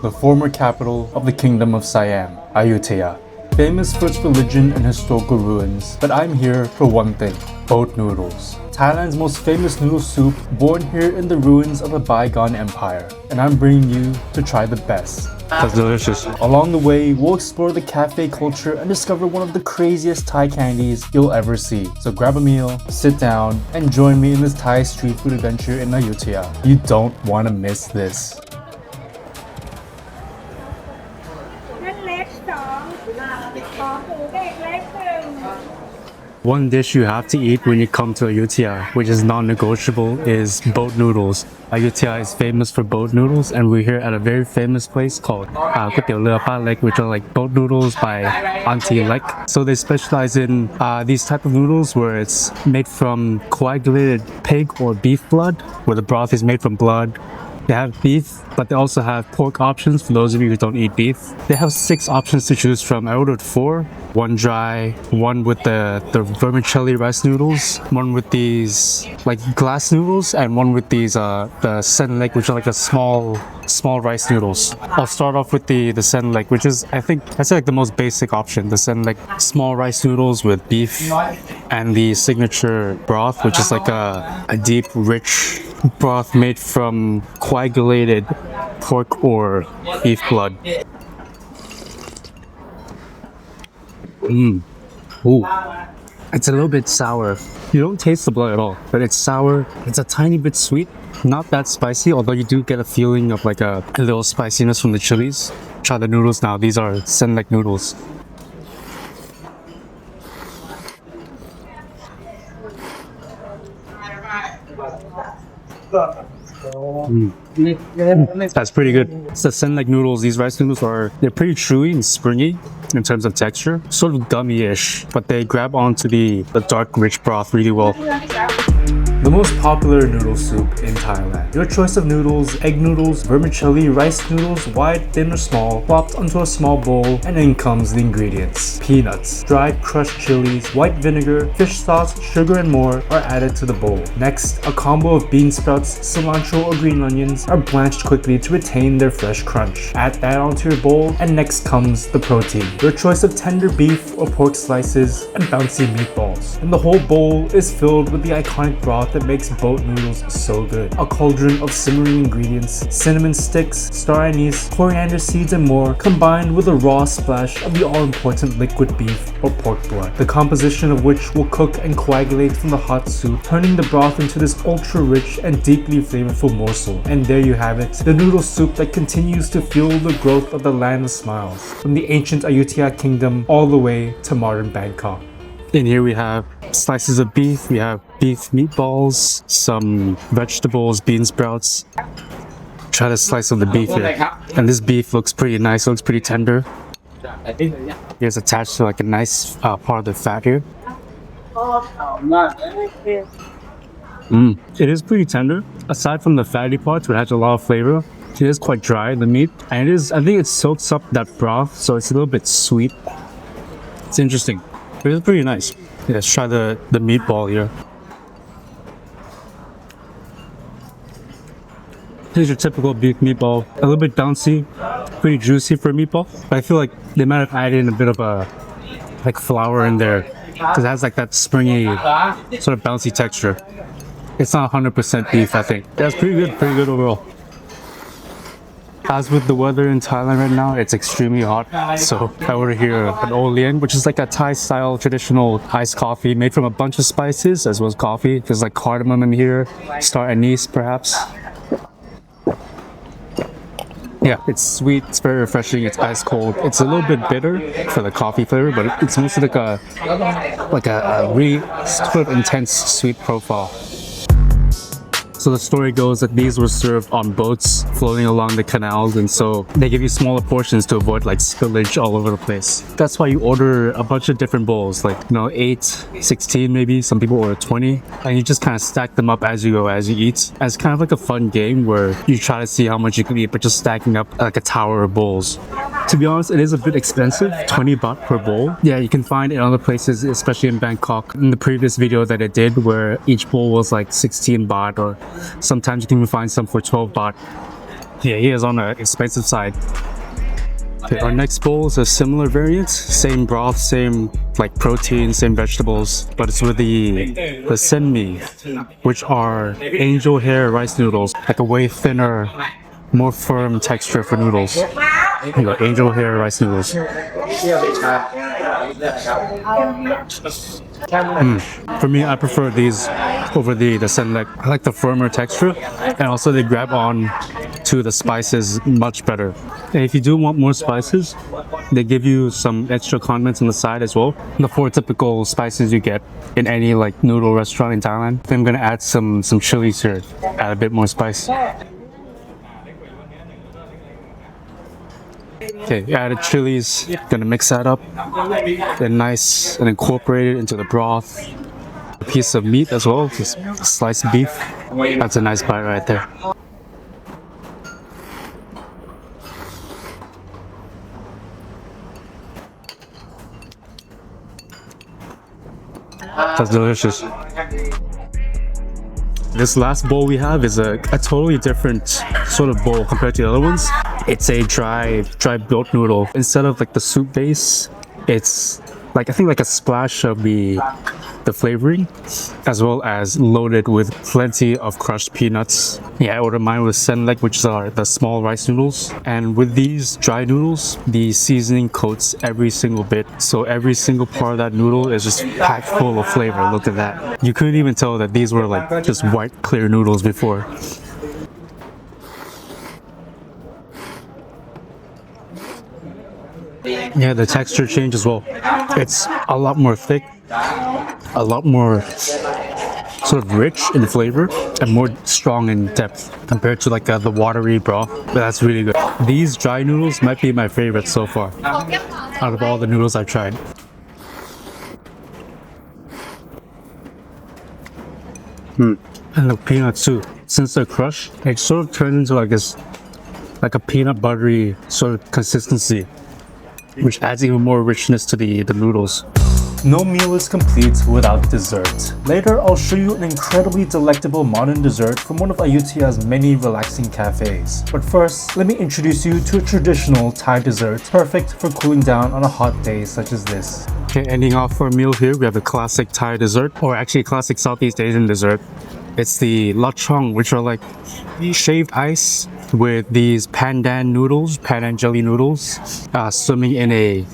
the former capital of the Kingdom of Siam, Ayutthaya. Famous for its religion and historical ruins, but I'm here for one thing: boat noodles. Thailand's most famous noodle soup, born here in the ruins of a bygone empire. And I'm bringing you to try the best. That's delicious. Along the way, we'll explore the cafe culture and discover one of the craziest Thai candies you'll ever see. So grab a meal, sit down, and join me in this Thai street food adventure in Ayutthaya. You don't want to miss this. One dish you have to eat when you come to Ayutthaya, which is non-negotiable, is boat noodles. Ayutthaya is famous for boat noodles, and we're here at a very famous place calledก๋วยเตี๋ยวเรือป้า Lek, which are like boat noodles by Auntie Lek. So they specialize in these type of noodles where it's made from coagulated pig or beef blood, where the broth is made from blood. They have beef, but they also have pork options for those of you who don't eat beef. They have 6 options to choose from. I ordered 4. One dry, one with the vermicelli rice noodles, one with these like glass noodles, and one with these the sen lek, which are like a small rice noodles. I'll start off with the sen lek, which is I think that's like the most basic option. The sen lek, small rice noodles with beef, and the signature broth, which is like a deep, rich broth made from coagulated pork or beef blood. Ooh. It's a little bit sour. You don't taste the blood at all, but it's sour. It's a tiny bit sweet. Not that spicy, although you do get a feeling of like a little spiciness from the chilies. Try the noodles now. These are sen lek noodles. That's pretty good. It's the sen lek noodles. These rice noodles they're pretty chewy and springy in terms of texture, sort of gummy-ish, but they grab onto the dark, rich broth really well. The most popular noodle soup in Thailand. Your choice of noodles: egg noodles, vermicelli, rice noodles, wide, thin or small, plopped onto a small bowl, and in comes the ingredients. Peanuts, dried crushed chilies, white vinegar, fish sauce, sugar, and more are added to the bowl. Next, a combo of bean sprouts, cilantro or green onions are blanched quickly to retain their fresh crunch. Add that onto your bowl, and next comes the protein. Your choice of tender beef or pork slices and bouncy meatballs. And the whole bowl is filled with the iconic broth that makes boat noodles so good. A cauldron of simmering ingredients, cinnamon sticks, star anise, coriander seeds, and more, combined with a raw splash of the all-important liquid beef or pork blood, the composition of which will cook and coagulate from the hot soup, turning the broth into this ultra-rich and deeply flavorful morsel. And there you have it, the noodle soup that continues to fuel the growth of the land of smiles, from the ancient Ayutthaya Kingdom all the way to modern Bangkok. In here we have slices of beef, we have beef meatballs, some vegetables, bean sprouts. Try the slice of the beef here. And this beef looks pretty nice, looks pretty tender. Here's attached to like a nice part of the fat here. It is pretty tender. Aside from the fatty parts, which has a lot of flavor, it is quite dry, the meat. And I think it soaks up that broth, so it's a little bit sweet. It's interesting. But it's pretty nice. Let's try the meatball here. Here's your typical beef meatball. A little bit bouncy, pretty juicy for a meatball. But I feel like they might have added in a bit of like flour in there, because it has like that springy, sort of bouncy texture. It's not 100% beef, I think. That's pretty good overall. As with the weather in Thailand right now, it's extremely hot. So I ordered here an Olean, which is like a Thai-style traditional iced coffee made from a bunch of spices as well as coffee. There's like cardamom in here, star anise perhaps. Yeah, it's sweet, it's very refreshing, it's ice cold. It's a little bit bitter for the coffee flavor, but it's mostly like a really sort of intense sweet profile. So the story goes that these were served on boats floating along the canals, and so they give you smaller portions to avoid like spillage all over the place. That's why you order a bunch of different bowls, like 8, 16 maybe, some people order 20, and you just kind of stack them up as you go, as you eat. As kind of like a fun game where you try to see how much you can eat, but just stacking up like a tower of bowls. To be honest, it is a bit expensive, 20 baht per bowl. Yeah, you can find it in other places, especially in Bangkok. In the previous video that I did, where each bowl was like 16 baht, or sometimes you can even find some for 12 baht. Yeah, he is on the expensive side. Okay, our next bowl is a similar variant. Same broth, same like protein, same vegetables, but it's with the sen mi, which are angel hair rice noodles, like a way thinner, more firm texture for noodles. You got angel hair rice noodles. For me, I prefer these over the sen lek. I like the firmer texture, and also they grab on to the spices much better. And if you do want more spices, they give you some extra condiments on the side as well. The 4 typical spices you get in any like noodle restaurant in Thailand. I'm gonna add some chilies here, add a bit more spice. Okay, added chilies, gonna mix that up, then nice and incorporate it into the broth. A piece of meat as well, just sliced beef. That's a nice bite right there. That's delicious. This last bowl we have is a totally different sort of bowl compared to the other ones. It's a dry boat noodle. Instead of like the soup base, it's like I think like a splash of the flavoring, as well as loaded with plenty of crushed peanuts. Yeah, I ordered mine with sen lek, which are the small rice noodles. And with these dry noodles, the seasoning coats every single bit. So every single part of that noodle is just packed full of flavor. Look at that. You couldn't even tell that these were like just white, clear noodles before. Yeah, the texture change as well. It's a lot more thick, a lot more sort of rich in flavor, and more strong in depth compared to like the watery broth. But that's really good. These dry noodles might be my favorite so far out of all the noodles I've tried. And the peanuts too. Since they're crushed, it sort of turns into like this, like a peanut buttery sort of consistency, which adds even more richness to the noodles. No meal is complete without dessert. Later, I'll show you an incredibly delectable modern dessert from one of Ayutthaya's many relaxing cafes. But first, let me introduce you to a traditional Thai dessert, perfect for cooling down on a hot day such as this. Okay, ending off our meal here, we have a classic Thai dessert, or actually a classic Southeast Asian dessert. It's the lachong, which are like shaved ice with these pandan noodles, pandan jelly noodles, swimming in a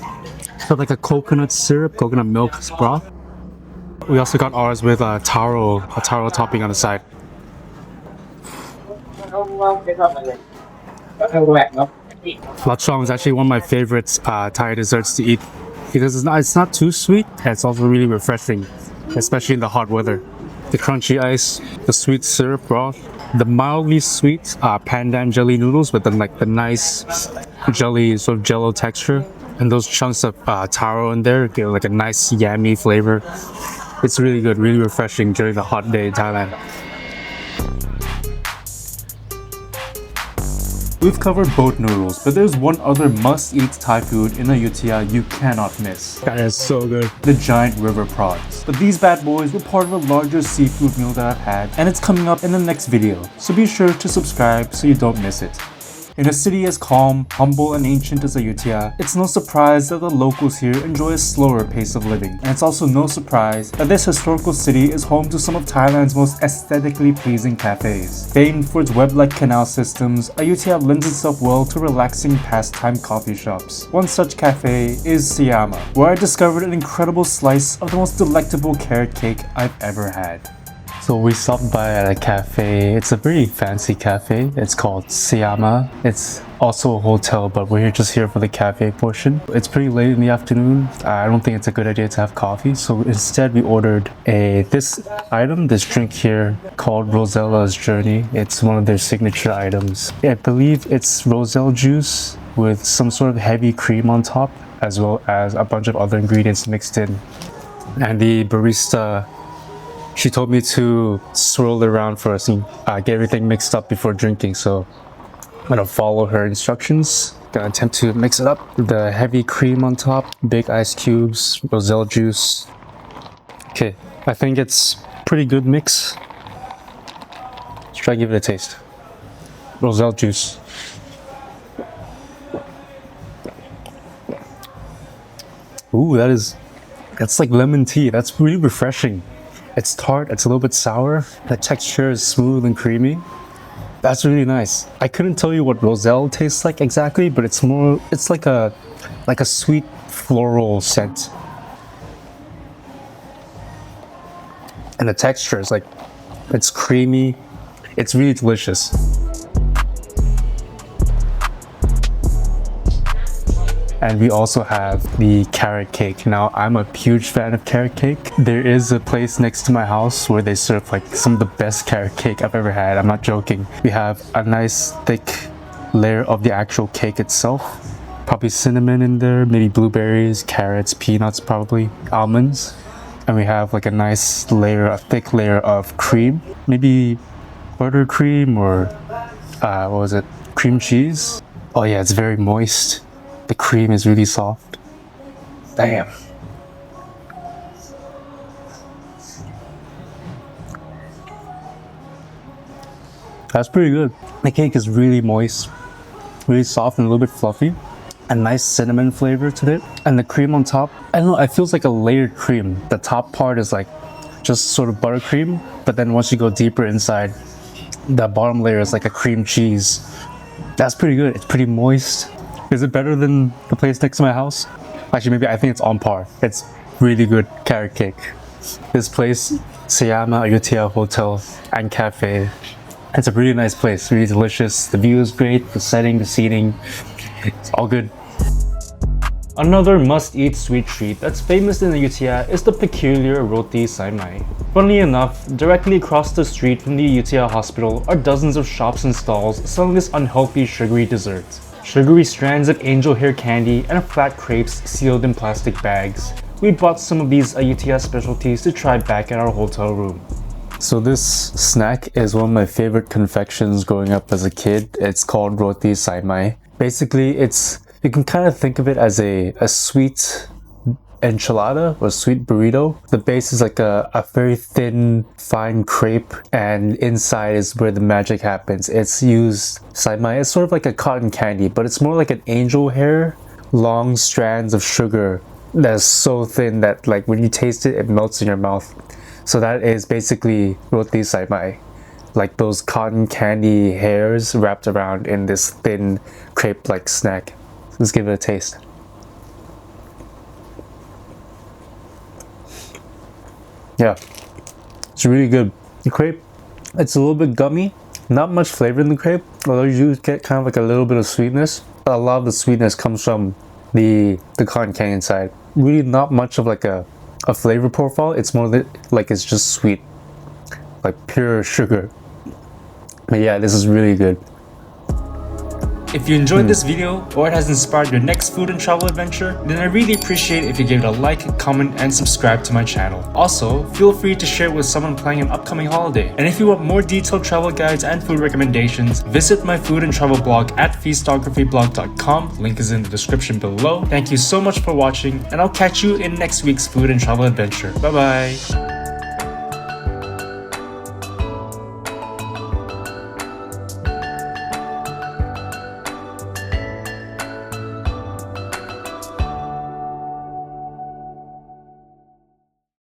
sort of like a coconut syrup, coconut milk broth. We also got ours with a taro topping on the side. Lachong is actually one of my favorite Thai desserts to eat because it's not too sweet, and it's also really refreshing, especially in the hot weather. The crunchy ice, the sweet syrup broth, the mildly sweet pandan jelly noodles with the nice jelly sort of jello texture, and those chunks of taro in there give like a nice yummy flavor. It's really good, really refreshing during the hot day in Thailand. We've covered boat noodles, but there's one other must-eat Thai food in Ayutthaya you cannot miss. That is so good. The giant river prawns. But these bad boys were part of a larger seafood meal that I've had, and it's coming up in the next video, so be sure to subscribe so you don't miss it. In a city as calm, humble, and ancient as Ayutthaya, it's no surprise that the locals here enjoy a slower pace of living. And it's also no surprise that this historical city is home to some of Thailand's most aesthetically pleasing cafes. Famed for its web-like canal systems, Ayutthaya lends itself well to relaxing pastime coffee shops. One such cafe is Siamese, where I discovered an incredible slice of the most delectable carrot cake I've ever had. So we stopped by at a cafe. It's a very fancy cafe. It's called Siamese. It's also a hotel, but we're just here for the cafe portion. It's pretty late in the afternoon. I don't think it's a good idea to have coffee. So instead we ordered this drink here called Rosella's Journey. It's one of their signature items. I believe it's roselle juice with some sort of heavy cream on top, as well as a bunch of other ingredients mixed in. And the barista, she told me to swirl it around for us and get everything mixed up before drinking. So I'm gonna follow her instructions. Gonna attempt to mix it up. The heavy cream on top, big ice cubes, roselle juice. Okay, I think it's pretty good mix. Let's try to give it a taste. Roselle juice. Ooh, that's like lemon tea. That's really refreshing. It's tart, it's a little bit sour. The texture is smooth and creamy. That's really nice. I couldn't tell you what roselle tastes like exactly, but it's like a sweet floral scent. And the texture is like, it's creamy. It's really delicious. And we also have the carrot cake. Now, I'm a huge fan of carrot cake. There is a place next to my house where they serve like some of the best carrot cake I've ever had. I'm not joking. We have a nice thick layer of the actual cake itself. Probably cinnamon in there, maybe blueberries, carrots, peanuts probably, almonds. And we have like a thick layer of cream. Maybe buttercream or, what was it? Cream cheese. Oh yeah, it's very moist. The cream is really soft. Damn. That's pretty good. The cake is really moist, really soft and a little bit fluffy. A nice cinnamon flavor to it. And the cream on top, I don't know, it feels like a layered cream. The top part is like just sort of buttercream, but then once you go deeper inside, the bottom layer is like a cream cheese. That's pretty good. It's pretty moist. Is it better than the place next to my house? Actually, maybe I think it's on par. It's really good carrot cake. This place, Siamese Ayutthaya Hotel and Cafe. It's a really nice place, really delicious. The view is great, the setting, the seating, it's all good. Another must-eat sweet treat that's famous in Ayutthaya is the peculiar Roti Sai Mai. Funnily enough, directly across the street from the Ayutthaya hospital are dozens of shops and stalls selling this unhealthy sugary dessert. Sugary strands of angel hair candy and flat crepes sealed in plastic bags. We bought some of these Ayutthaya specialties to try back at our hotel room. So this snack is one of my favorite confections growing up as a kid. It's called Roti Sai Mai. Basically, you can kind of think of it as a sweet enchilada or sweet burrito. The base is like a very thin, fine crepe, and inside is where the magic happens. It's used sai mai. It's sort of like a cotton candy, but it's more like an angel hair, long strands of sugar that's so thin that like when you taste it, it melts in your mouth. So that is basically Roti Sai Mai. Like those cotton candy hairs wrapped around in this thin crepe-like snack. Let's give it a taste. Yeah, it's really good. The crepe, it's a little bit gummy, not much flavor in the crepe, although you do get kind of like a little bit of sweetness. But a lot of the sweetness comes from the cotton candy inside. Really not much of like a flavor profile. It's more like it's just sweet, like pure sugar. But yeah, this is really good. If you enjoyed this video or it has inspired your next food and travel adventure, then I really appreciate it if you give it a like, comment, and subscribe to my channel. Also, feel free to share it with someone planning an upcoming holiday. And if you want more detailed travel guides and food recommendations, visit my food and travel blog at feastographyblog.com. Link is in the description below. Thank you so much for watching, and I'll catch you in next week's food and travel adventure. Bye bye!